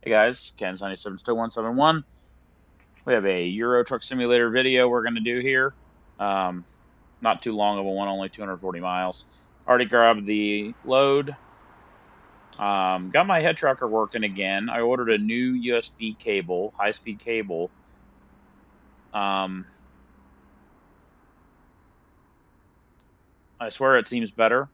Hey guys, Ken's972171. We have a Euro Truck Simulator video we're going to do here. Not too long of a one, only 240 miles. Already grabbed the load. Got my head tracker working again. I ordered a new USB cable, high-speed cable. I swear it seems better,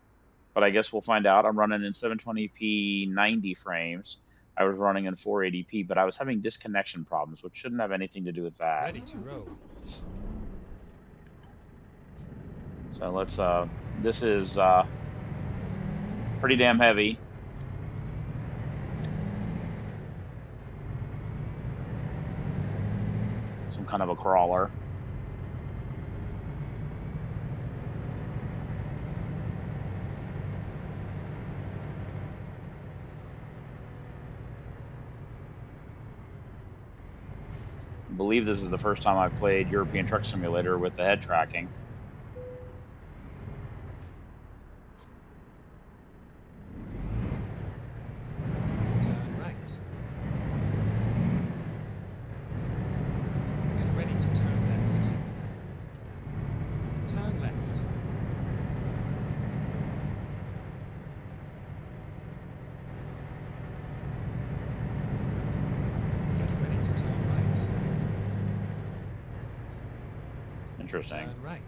but I guess we'll find out. I'm running in 720p 90 frames. I was running in 480p, but I was having disconnection problems, which shouldn't have anything to do with that. Ready to roll. So let's, this is pretty damn heavy. Some kind of a crawler. I believe this is the first time I've played European Truck Simulator with the head tracking. Turn right. Get ready to turn left. Turn left. Get ready to turn right. Interesting. Turn right.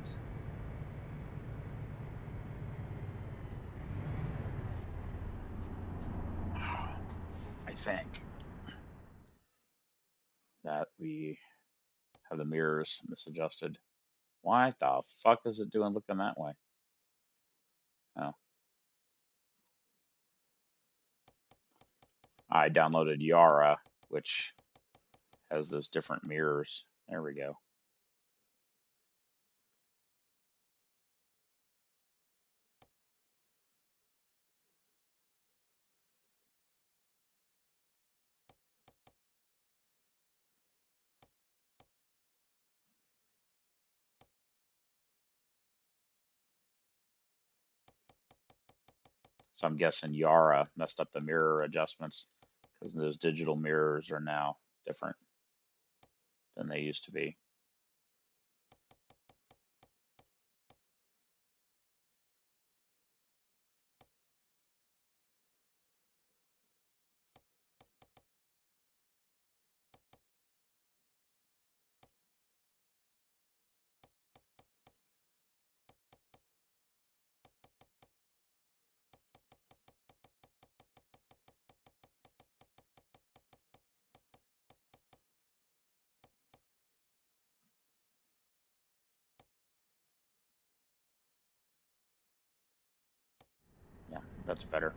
I think that we have the mirrors misadjusted. Why the fuck is it doing looking that way? Oh. I downloaded Yara, which has those different mirrors. There we go. So I'm guessing Yara messed up the mirror adjustments because those digital mirrors are now different than they used to be. Yeah, that's better.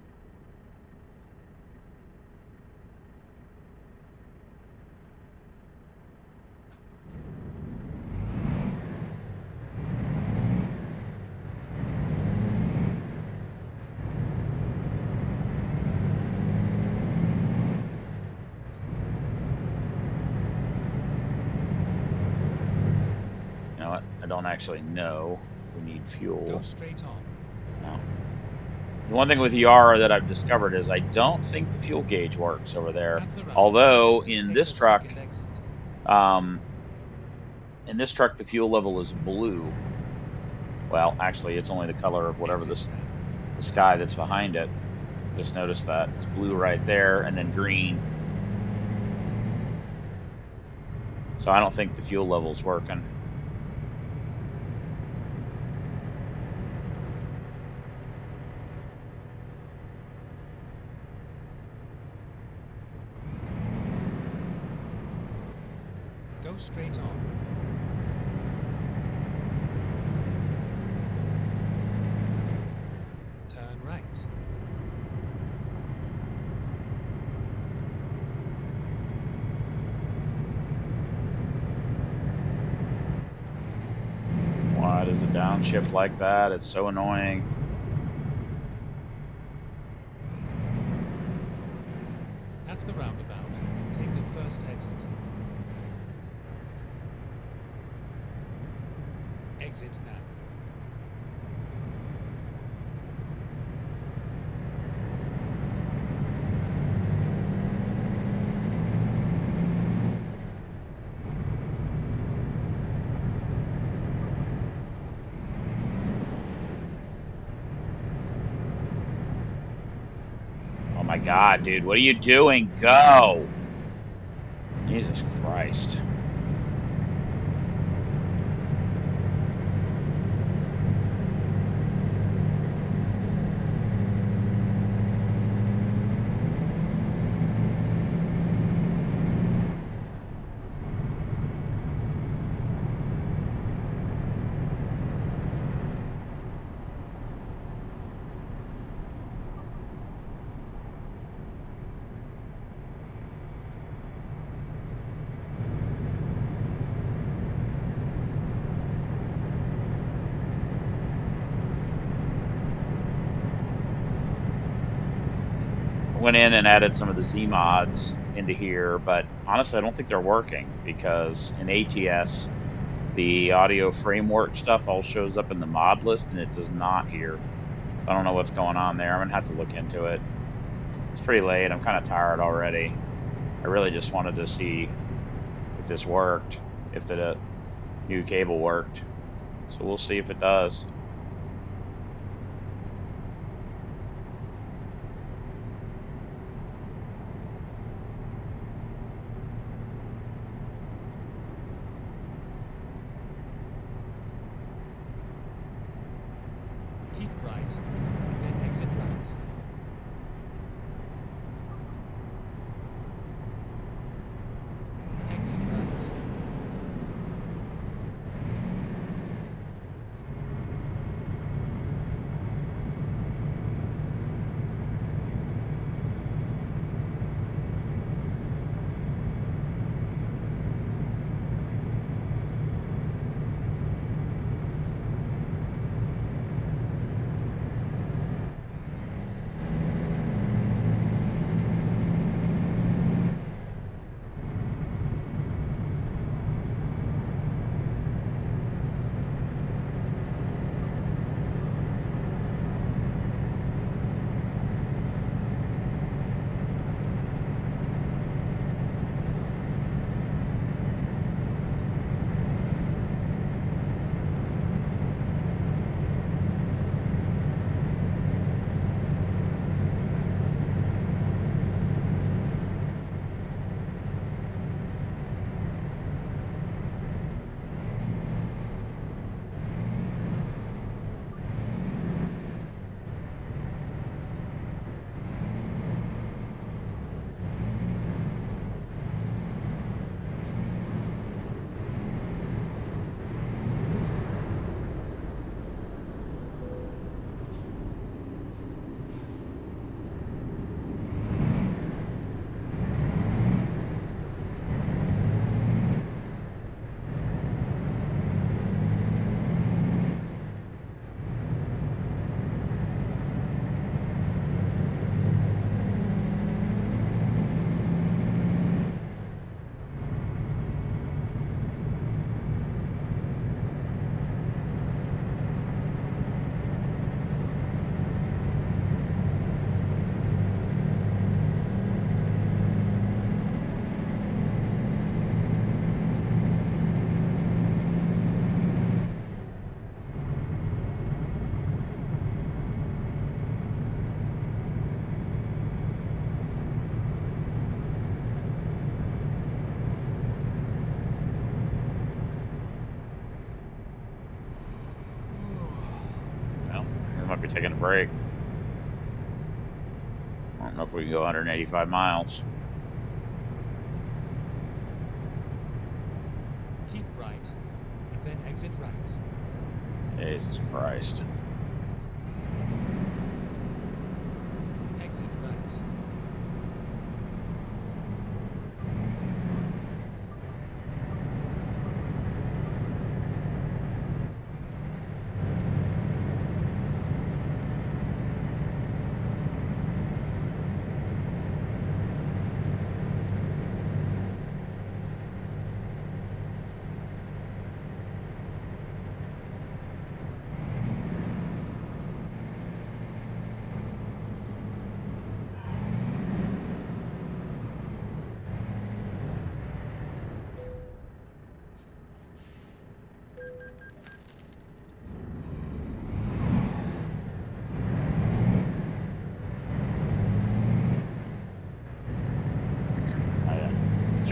You know what? I don't actually know if we need fuel. Go straight on. No. The one thing with Yara that I've discovered is I don't think the fuel gauge works over there. Although in this truck, the fuel level is blue. Well, actually, it's only the color of whatever the sky that's behind it. Just noticed that it's blue right there, and then green. So I don't think the fuel level's working. Go straight on. Turn right. Why does it downshift like that? It's so annoying. At the roundabout, take the first exit. Exit now. God, dude. What are you doing? Go! Jesus Christ. Went in and added some of the Z mods into here, but honestly, I don't think they're working because in ATS, the audio framework stuff all shows up in the mod list and it does not here. So I don't know what's going on there. I'm gonna have to look into it. It's pretty late. I'm kind of tired already. I really just wanted to see if this worked, if the new cable worked. So we'll see if it does. Keep right, and then exit right. Exit right. Well, we might be taking a break. I don't know if we can go 185 miles. Keep right, and then exit right. Jesus Christ. Exit right.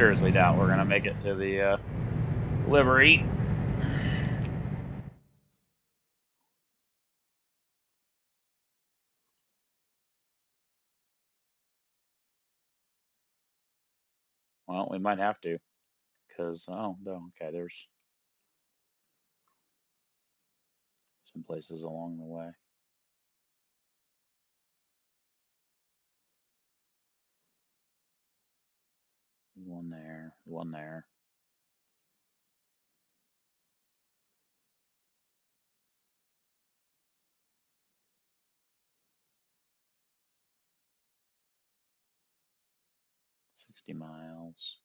seriously doubt we're gonna make it to the delivery. Well, we might have to, because oh no, okay, there's some places along the way. One there, one there. $60 miles.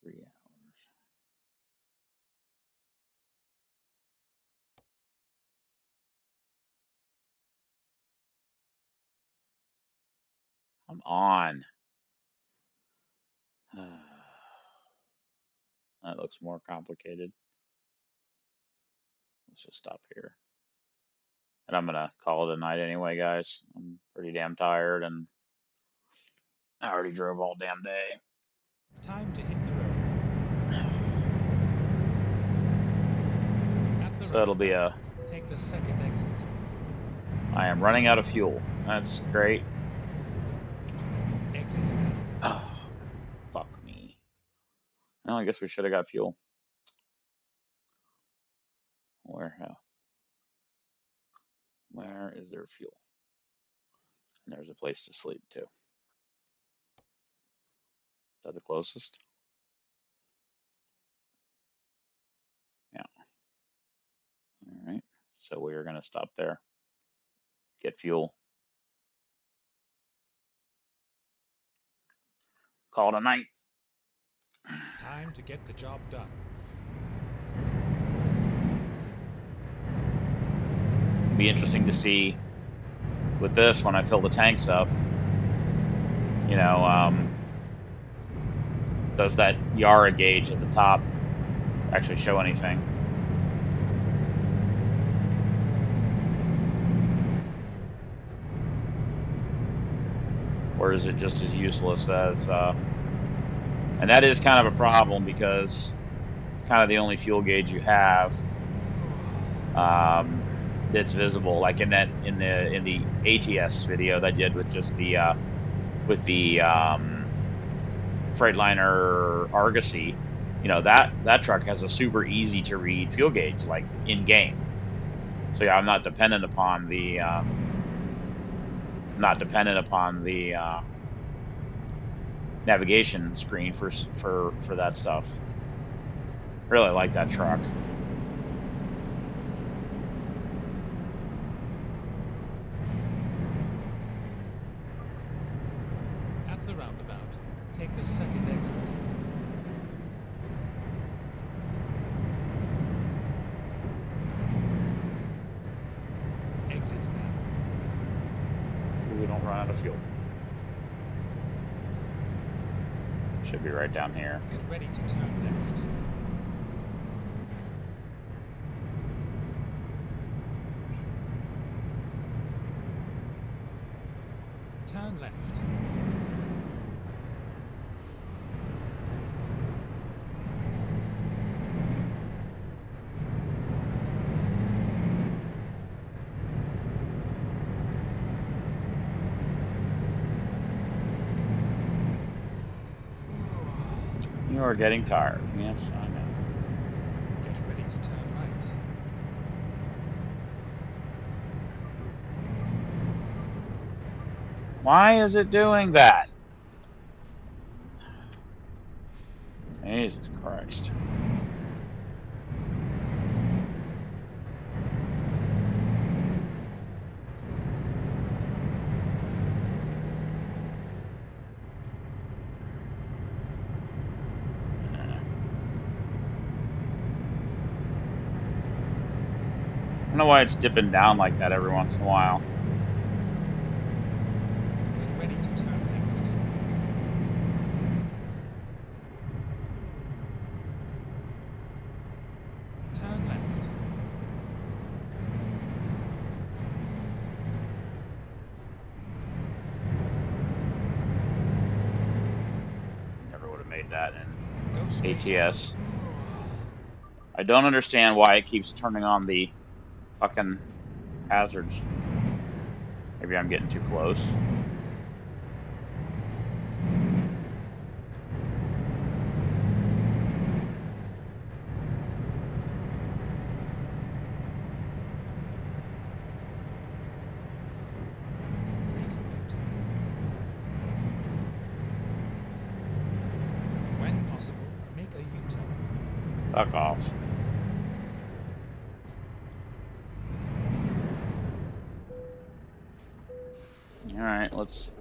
$3 hours. I'm on. That looks more complicated. Let's just stop here. And I'm gonna call it a night anyway, guys. I'm pretty damn tired, and I already drove all damn day. Time to hit the road. At the So it'll be roundabout, take the second exit. I am running out of fuel. That's great. Exit now. Oh, fuck me. Well, I guess we should have got fuel. Where is there fuel? And there's a place to sleep too. Is that the closest? Yeah. All right. So we are gonna stop there. Get fuel. Call it a night. Time to get the job done. It'll be interesting to see with this when I fill the tanks up. You know, does that Yara gauge at the top actually show anything? Or is it just as useless as and that is kind of a problem because it's kind of the only fuel gauge you have that's visible, like in the ATS video that I did with just the Freightliner Argosy. You know, that truck has a super easy to read fuel gauge, like in game. So yeah, I'm not dependent upon the navigation screen for that stuff. Really like that truck. At the roundabout, take the second exit. Exit now. So we don't run out of fuel. Should be right down here. Get ready to turn left. Turn left. You are getting tired. Yes, I know. Get ready to turn right. Why is it doing that? Jesus Christ. I don't know why it's dipping down like that every once in a while. Get ready to turn left. that in Go straight on. ATS. I don't understand why it keeps turning on the fucking hazards. Maybe I'm getting too close. When possible, make a U-turn. Fuck off. Alright, let's...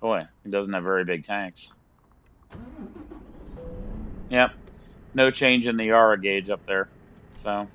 Boy, it doesn't have very big tanks. Yep. No change in the Yara gauge up there. So...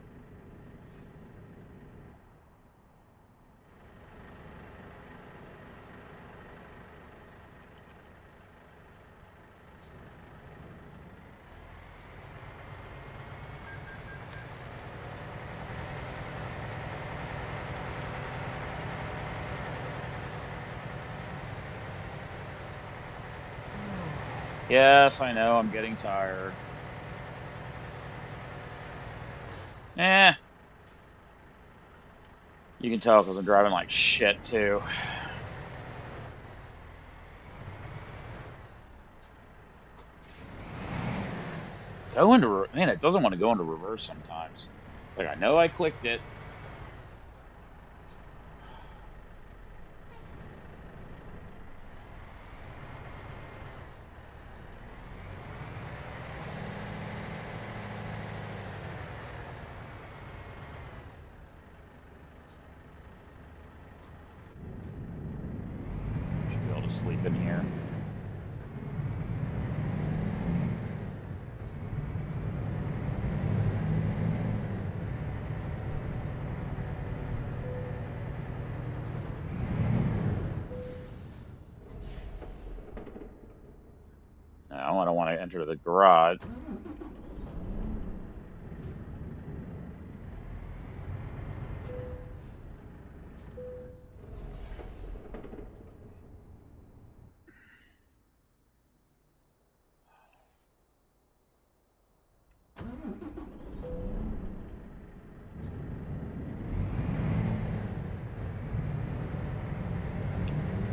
Yes, I know, I'm getting tired. Eh. You can tell because I'm driving like shit, too. Go into... Man, it doesn't want to go into reverse sometimes. It's like, I know I clicked it. Should be able to sleep in here. No, I don't want to enter the garage.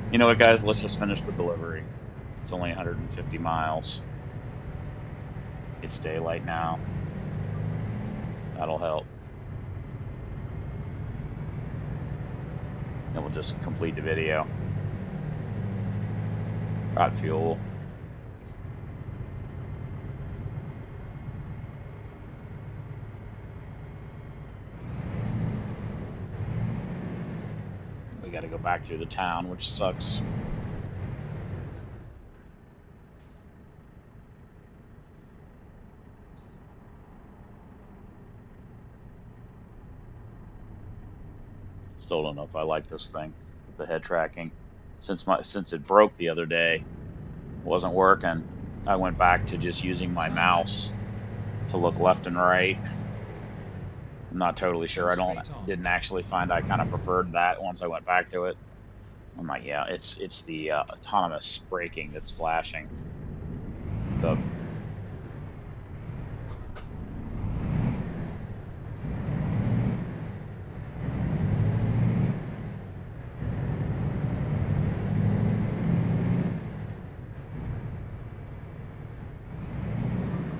You know what, guys? Let's just finish the delivery. It's only 150 miles. It's daylight now. That'll help. Then we'll just complete the video. Got fuel. We got to go back through the town, which sucks. Still don't know if I like this thing with the head tracking. Since it broke the other day, it wasn't working. I went back to just using my mouse to look left and right. I'm not totally sure. Didn't actually find I kind of preferred that once I went back to it. I'm like, yeah, it's the autonomous braking that's flashing. The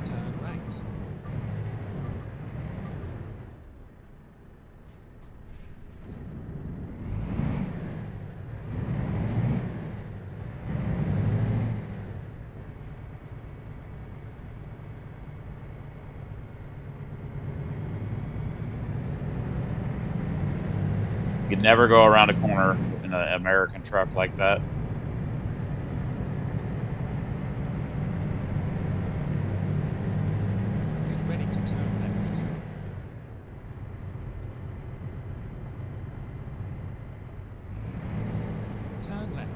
Turn right. You could never go around a corner in an American truck like that. Get ready to turn left. Turn left.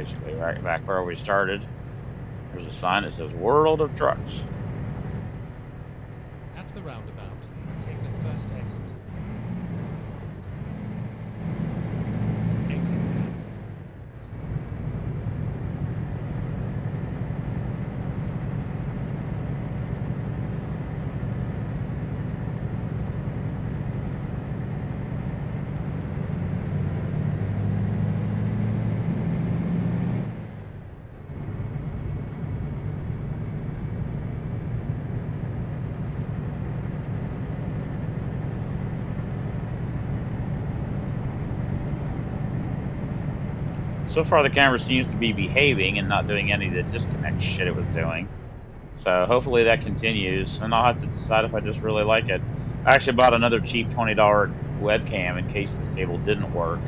basically right back where we started. There's a sign that says World of Trucks. At the roundabout, take the first exit. Exit now. So far, the camera seems to be behaving and not doing any of the disconnect shit it was doing. So hopefully that continues, and I'll have to decide if I just really like it. I actually bought another cheap $20 webcam in case this cable didn't work.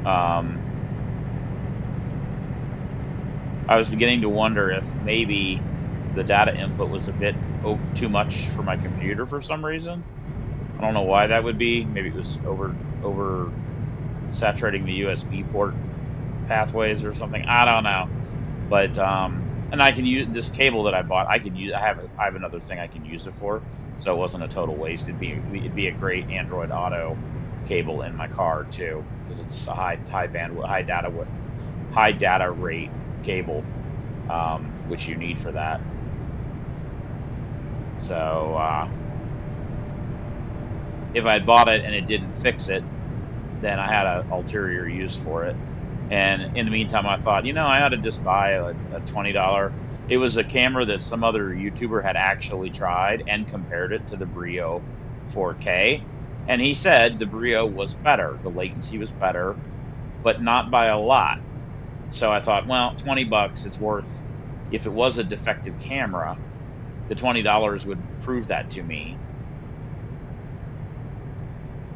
I was beginning to wonder if maybe the data input was a bit too much for my computer for some reason. I don't know why that would be. Maybe it was over saturating the USB port pathways or something. I don't know. But and I can use this cable that I bought. I can use. I have another thing I can use it for, so it wasn't a total waste. It'd be a great Android Auto cable in my car too, because it's a high bandwidth, high data rate cable, which you need for that. So if I had bought it and it didn't fix it, then I had an ulterior use for it. And in the meantime, I thought, I ought to just buy a $20. It was a camera that some other YouTuber had actually tried and compared it to the Brio 4K. And he said the Brio was better. The latency was better, but not by a lot. So I thought, well, $20, it's worth, if it was a defective camera, the $20 would prove that to me.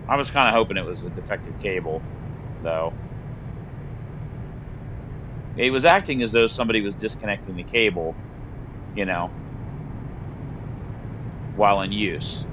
I was kind of hoping it was a defective cable, though. It was acting as though somebody was disconnecting the cable, while in use.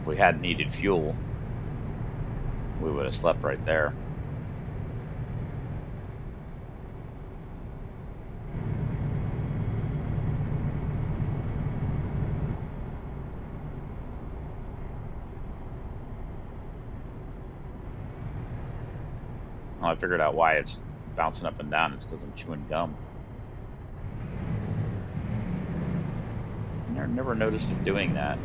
If we hadn't needed fuel, we would have slept right there. Well, I figured out why it's bouncing up and down. It's because I'm chewing gum. I never noticed it doing that.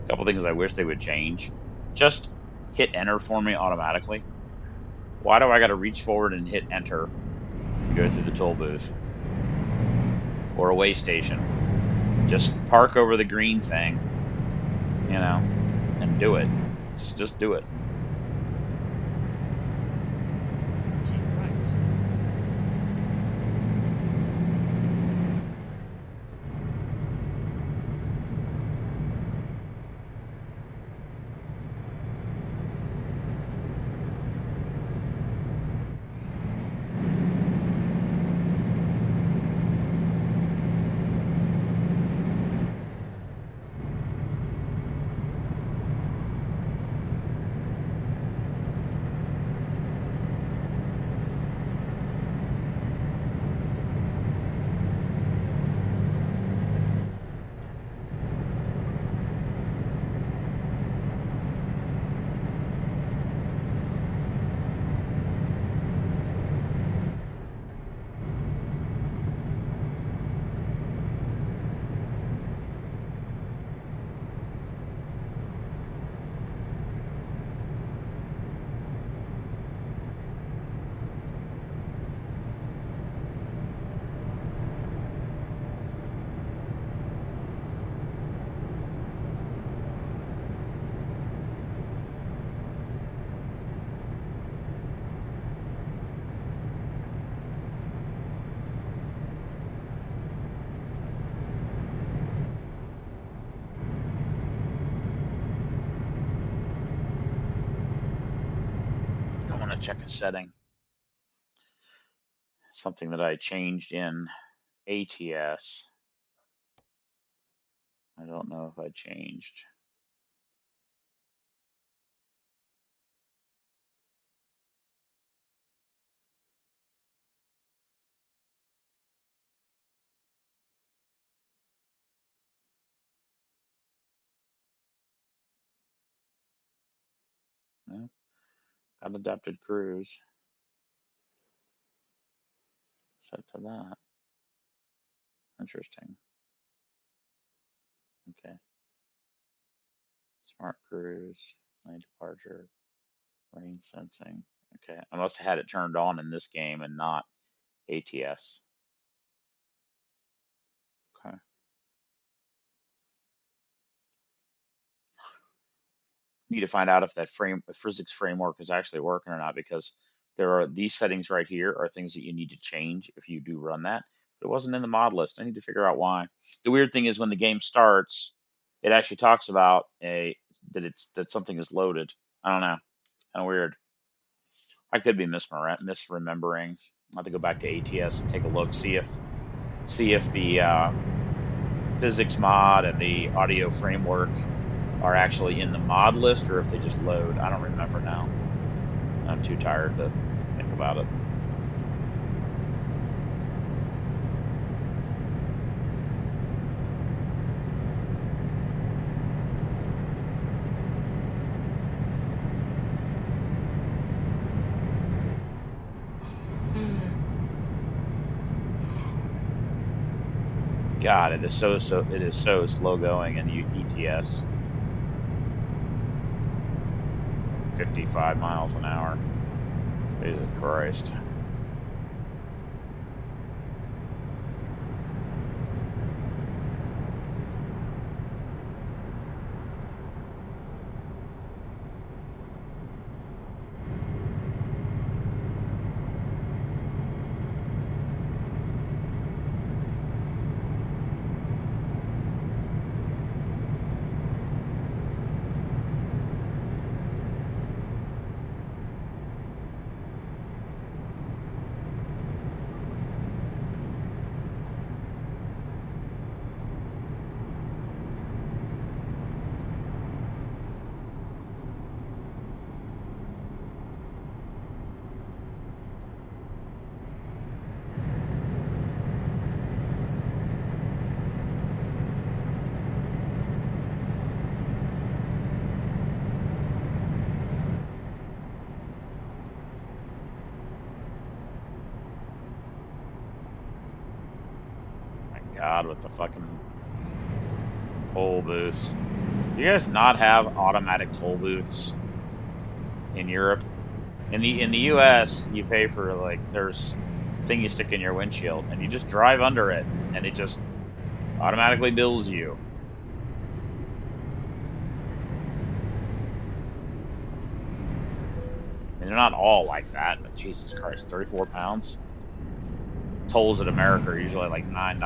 A couple things I wish they would change. Just hit enter for me automatically. Why do I got to reach forward and hit enter and go through the toll booth or a way station? Just park over the green thing, and do it. Just do it. Keep right. check a setting. Something that I changed in ATS. I don't know if I changed. No, got adapted cruise. Set to that. Interesting. Okay. Smart cruise, lane departure, rain sensing. Okay. I must have had it turned on in this game and not ATS. Okay. Need to find out if that physics framework is actually working or not, because there are these settings right here are things that you need to change if you do run that. But it wasn't in the mod list. I need to figure out why. The weird thing is when the game starts, it actually talks about that something is loaded. I don't know. Kind of weird. I could be misremembering. I'll have to go back to ATS and take a look, see if the physics mod and the audio framework are actually in the mod list or if they just load. I don't remember now. I'm too tired to think about it. God, it is so slow going in ETS. 55 miles an hour. Jesus Christ. God, with the fucking toll booths. Do you guys not have automatic toll booths in Europe? In the US, you pay for like there's a thing you stick in your windshield and you just drive under it and it just automatically bills you. And they're not all like that, but Jesus Christ, 34 pounds? Tolls in America are usually like $9.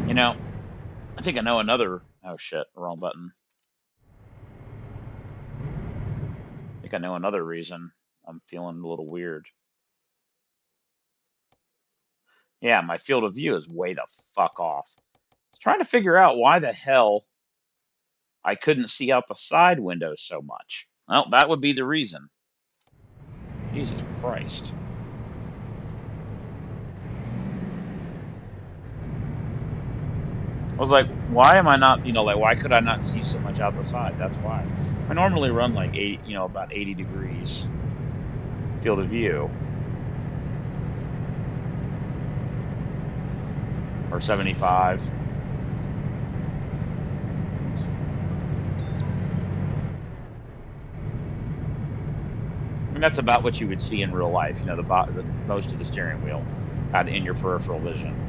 You know, I think I know another. Oh shit, wrong button. I think I know another reason I'm feeling a little weird. Yeah, my field of view is way the fuck off. I was trying to figure out why the hell I couldn't see out the side windows so much. Well, that would be the reason. Jesus Christ. I was like, why am I not, like, why could I not see so much out the side? That's why. I normally run like about 80 degrees field of view. Or 75. I mean, that's about what you would see in real life, the most of the steering wheel out in your peripheral vision.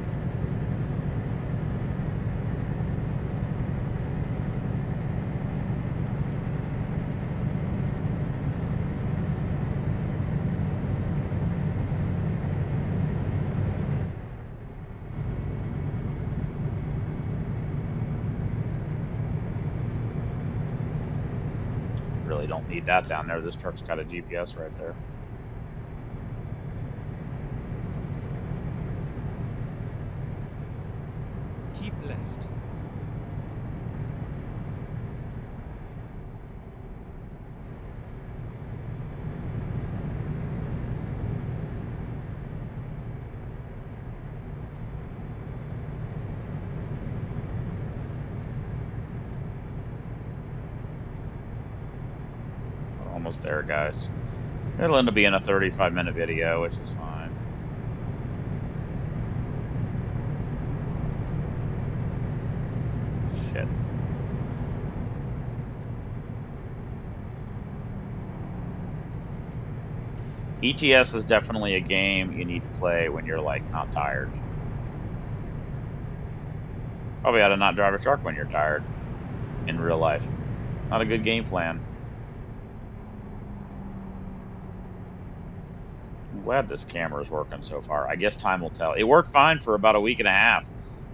really don't need that down there. This truck's got a GPS right there. Keep left. We're almost there, guys. It'll end up being a 35-minute video, which is fine. Shit. ETS is definitely a game you need to play when you're like not tired. Probably ought to not drive a truck when you're tired in real life. Not a good game plan. I'm glad this camera is working so far. I guess time will tell. It worked fine for about a week and a half,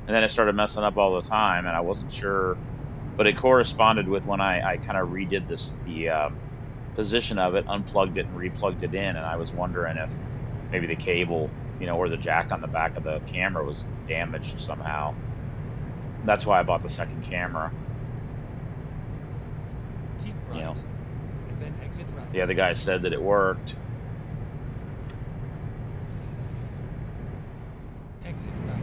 and then it started messing up all the time, and I wasn't sure, but it corresponded with when I kind of redid the position of it, unplugged it and replugged it in, and I was wondering if maybe the cable, or the jack on the back of the camera was damaged somehow. That's why I bought the second camera. Keep right. And then exit right. Yeah, the guy said that it worked. Exit right.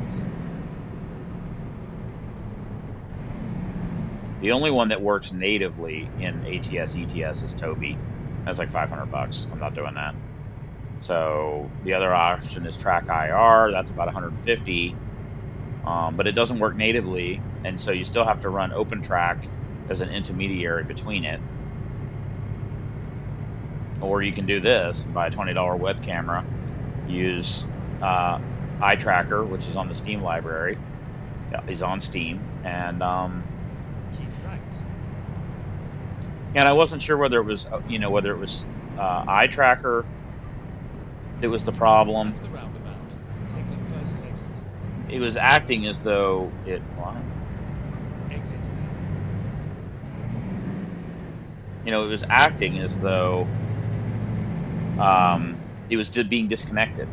The only one that works natively in ATS ETS is Toby. That's like $500. I'm not doing that. So the other option is Track IR. That's about 150, but it doesn't work natively, and so you still have to run OpenTrack as an intermediary between it. Or you can do this and buy a $20 web camera, use eye tracker, which is on the Steam library. Yeah, he's on Steam, and Keep right. and I wasn't sure whether it was eye tracker that was the problem. At the roundabout, take the first exit. It was acting as though it. What? Exit now. It was acting as though it was being disconnected,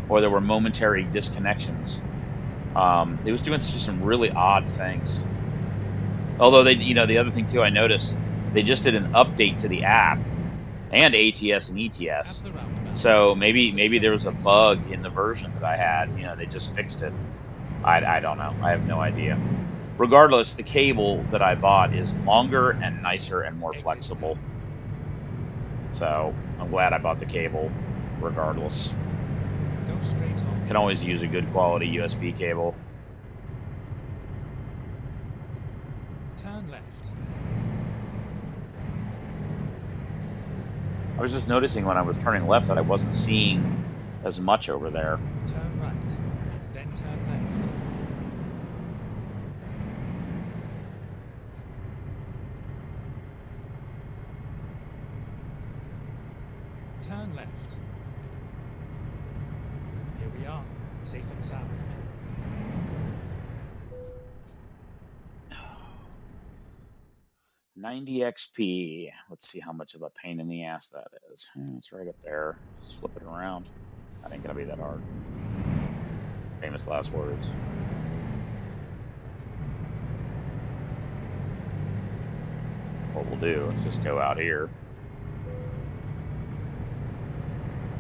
or there were momentary disconnections. It was doing just some really odd things. Although the other thing too, I noticed they just did an update to the app and ATS and ETS. So maybe there was a bug in the version that I had. They just fixed it. I don't know. I have no idea. Regardless, the cable that I bought is longer and nicer and more flexible. So I'm glad I bought the cable regardless. Go straight on. Can always use a good quality USB cable. Turn left. I was just noticing when I was turning left that I wasn't seeing as much over there. Turn right, then turn left. Turn left. Here we are, safe and sound. $90 XP. Let's see how much of a pain in the ass that is. It's right up there. Just flip it around. That ain't gonna be that hard. Famous last words. What we'll do is just go out here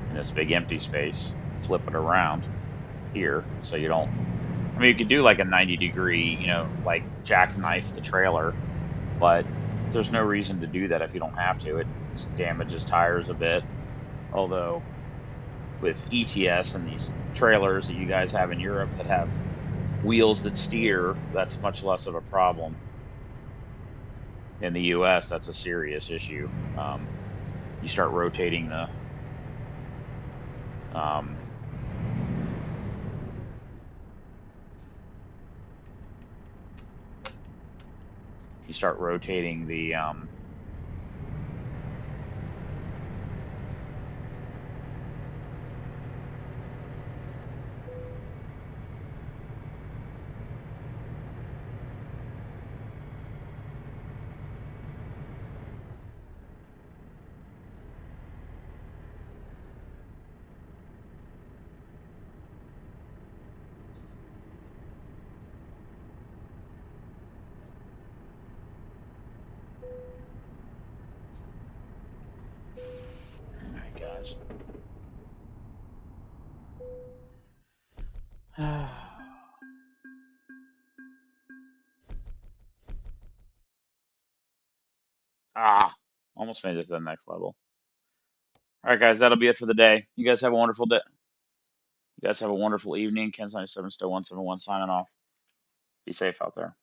in this big empty space, flip it around here so you don't. I mean, you could do like a 90-degree, like jackknife the trailer, but there's no reason to do that if you don't have to. It damages tires a bit. Although with ETS and these trailers that you guys have in Europe that have wheels that steer, that's much less of a problem. In the US, that's a serious issue. You start rotating the guys. Ah, almost made it to the next level. All right, guys, that'll be it for the day. You guys have a wonderful day. You guys have a wonderful evening. Ken's 97 still 171 signing off. Be safe out there.